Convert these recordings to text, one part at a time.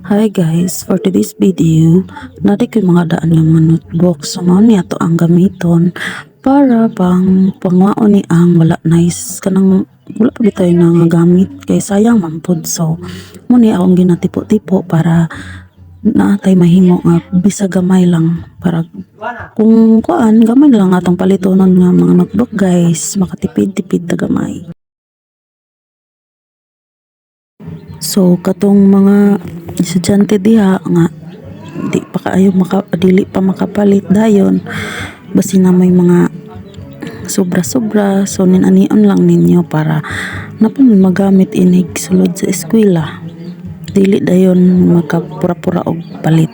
Hi guys, for today's video, natin ko mga daan ng mga notebook. So, mao ni ato ang gamiton para pangwaon ni ang wala nice kanang wala pa bitaw na nga gamit kay sayang man pod. So, mo ni akong ginatipo-tipo para naatay mahimo nga bisa gamay lang para kung kuan gamay na lang atong palitonon nga mga notebook guys, makatipid-tipid ta gamay. So, katong mga estudyante diha nga di pa kaayo dili pa makapalit dayon basi na may mga sobra-sobra, so ninanion lang ninyo para napon magamit inig sulod sa eskwela, dili dayon makapura-pura og palit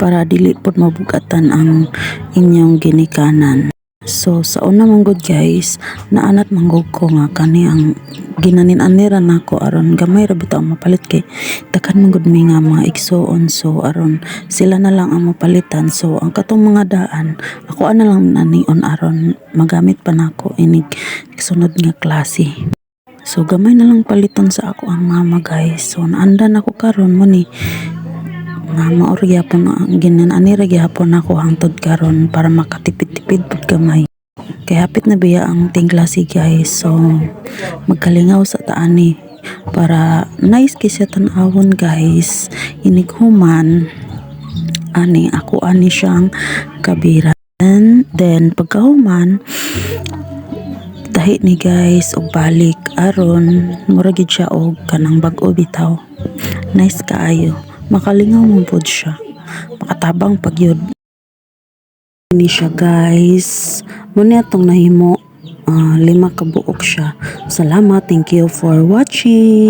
para dili pod mabugatan ang inyong ginikanan. So sa una man gud guys, naanat manggod ko nga kani ang ginanin-anira nako aron gamay ra bitaw ang mapalit kay daghan man gud mi nga mga igsoon, so aron sila na lang ang mapalitan. So ang katong mga daan ako na lang nanion aron magamit pa nako inig sunod nga klase. So gamay na lang paliton sa ako ang mama guys. So naandan ako karon mo ni nga maori gyapon ang ginan-anira gyapon ako hangtod karon para makatipid-tipid pud gamay. Kay hapit na biya ang tinglasi guys, so magkalingaw sa taani para nice kisya tan-awon guys. Inighuman ani ako ani siyang kabiran, then pagkahuman tahi ni guys og balik aron mura gid siya og kanang bag-o bitaw. Nice kaayo, makalingaw mo pod siya, makatabang pagyud ni siya guys. Muna atong nahimo 5 ka buok siya. Salamat, thank you for watching.